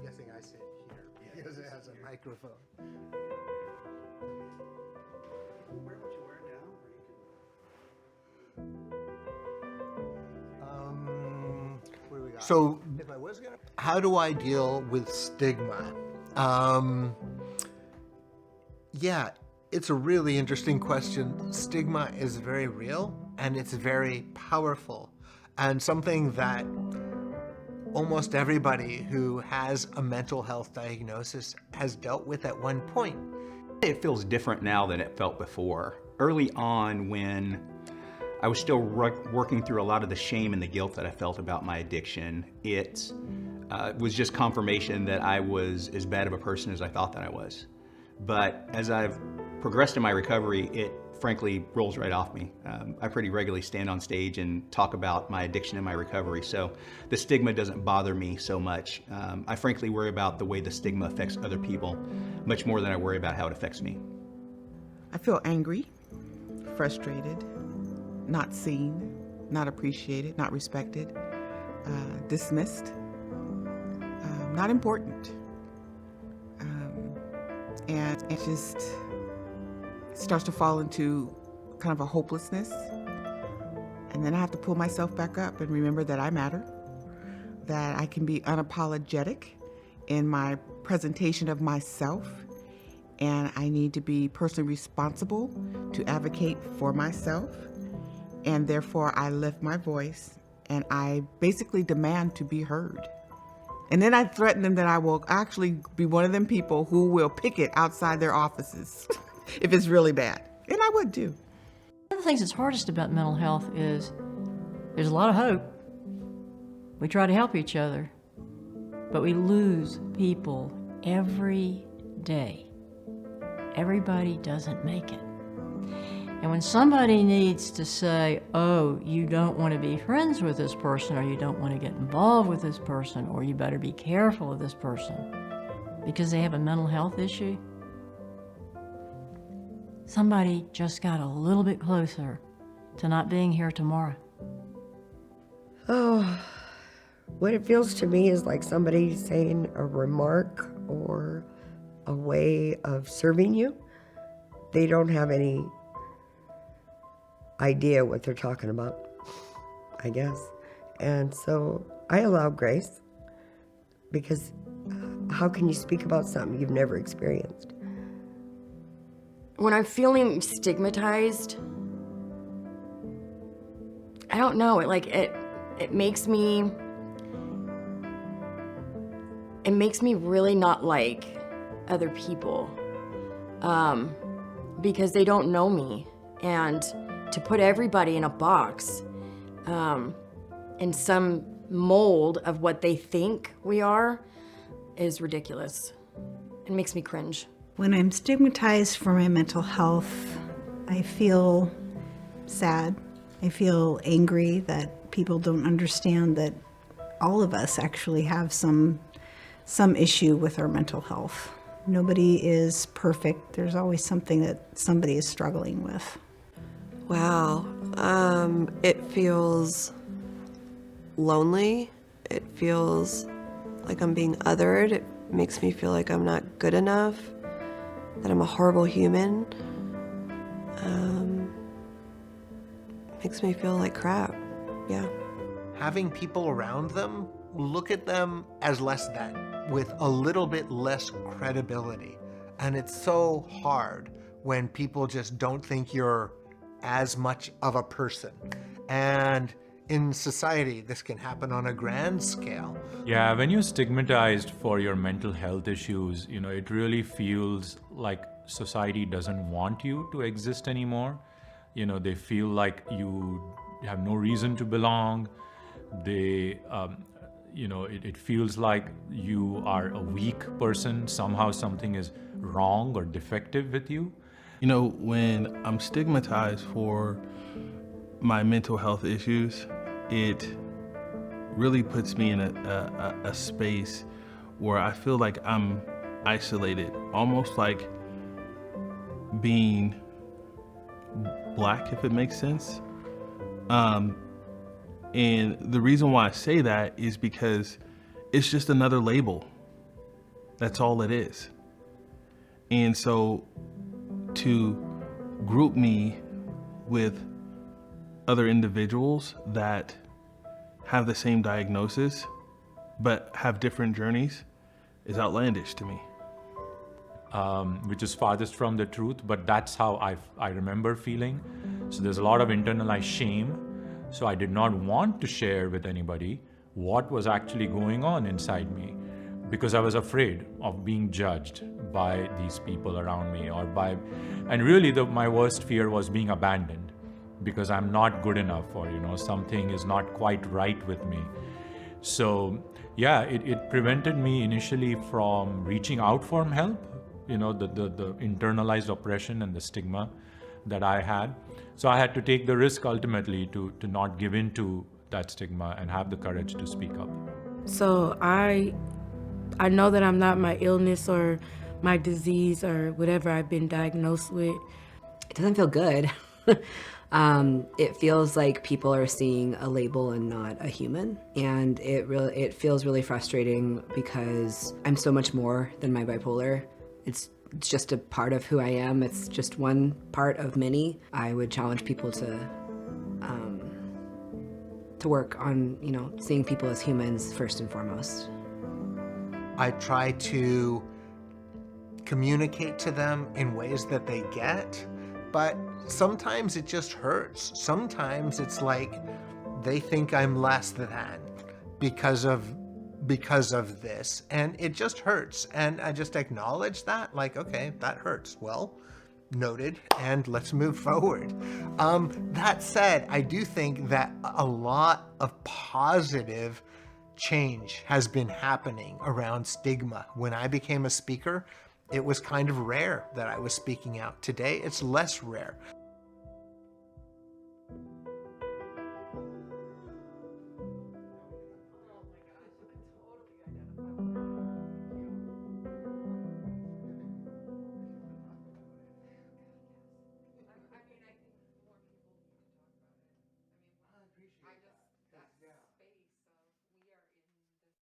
guessing I sit here because it has a microphone. Where would you wear it down? What do we got? So, if I was gonna, how do I deal with stigma? Yeah, it's a really interesting question. Stigma is very real and it's very powerful, and something that almost everybody who has a mental health diagnosis has dealt with at one point. It feels different now than it felt before. Early on, when I was still working through a lot of the shame and the guilt that I felt about my addiction, it was just confirmation that I was as bad of a person as I thought that I was. But as I've progressed in my recovery, it frankly rolls right off me. I pretty regularly stand on stage and talk about my addiction and my recovery, so the stigma doesn't bother me so much. I frankly worry about the way the stigma affects other people much more than I worry about how it affects me. I feel angry, frustrated, not seen, not appreciated, not respected, dismissed, not important. And it just starts to fall into kind of a hopelessness. And then I have to pull myself back up and remember that I matter, that I can be unapologetic in my presentation of myself, and I need to be personally responsible to advocate for myself, and therefore I lift my voice and I basically demand to be heard. And then I threaten them that I will actually be one of them people who will picket outside their offices if it's really bad. And I would too. One of the things that's hardest about mental health is there's a lot of hope. We try to help each other, but we lose people every day. Everybody doesn't make it. And when somebody needs to say, oh, you don't want to be friends with this person, or you don't want to get involved with this person, or you better be careful of this person because they have a mental health issue, somebody just got a little bit closer to not being here tomorrow. Oh, what it feels to me is like somebody saying a remark or a way of serving you. They don't have any idea what they're talking about, I guess. And so I allow grace, because how can you speak about something you've never experienced? When I'm feeling stigmatized, I don't know, it makes me really not like other people, because they don't know me. And to put everybody in a box, in some mold of what they think we are, is ridiculous. It makes me cringe. When I'm stigmatized for my mental health, I feel sad. I feel angry that people don't understand that all of us actually have some issue with our mental health. Nobody is perfect. There's always something that somebody is struggling with. Wow. It feels lonely. It feels like I'm being othered. It makes me feel like I'm not good enough, that I'm a horrible human. Makes me feel like crap. Yeah. Having people around them look at them as less than, with a little bit less credibility. And it's so hard when people just don't think you're as much of a person. And in society, this can happen on a grand scale. Yeah, when you're stigmatized for your mental health issues, it really feels like society doesn't want you to exist anymore. They feel like you have no reason to belong. They, it feels like you are a weak person. Somehow something is wrong or defective with you. When I'm stigmatized for my mental health issues, it really puts me in a space where I feel like I'm isolated, almost like being Black, if it makes sense. And the reason why I say that is because it's just another label. That's all it is. And so to group me with other individuals that have the same diagnosis but have different journeys is outlandish to me. Which is farthest from the truth, but that's how I remember feeling. So there's a lot of internalized shame. So I did not want to share with anybody what was actually going on inside me, because I was afraid of being judged by these people around me, and really my worst fear was being abandoned, because I'm not good enough, or something is not quite right with me. So yeah, it prevented me initially from reaching out for help, the internalized oppression and the stigma that I had. So I had to take the risk ultimately to not give in to that stigma and have the courage to speak up. So I know that I'm not my illness or my disease or whatever I've been diagnosed with. It doesn't feel good. It feels like people are seeing a label and not a human. And it feels really frustrating because I'm so much more than my bipolar. It's just a part of who I am. It's just one part of many. I would challenge people to work on, seeing people as humans first and foremost. I try to communicate to them in ways that they get, but sometimes it just hurts. Sometimes it's like they think I'm less than because of this, and it just hurts. And I just acknowledge that, like, okay, that hurts. Well, noted, and let's move forward. That said, I do think that a lot of positive change has been happening around stigma. When I became a speaker, it was kind of rare that I was speaking out. Today, it's less rare.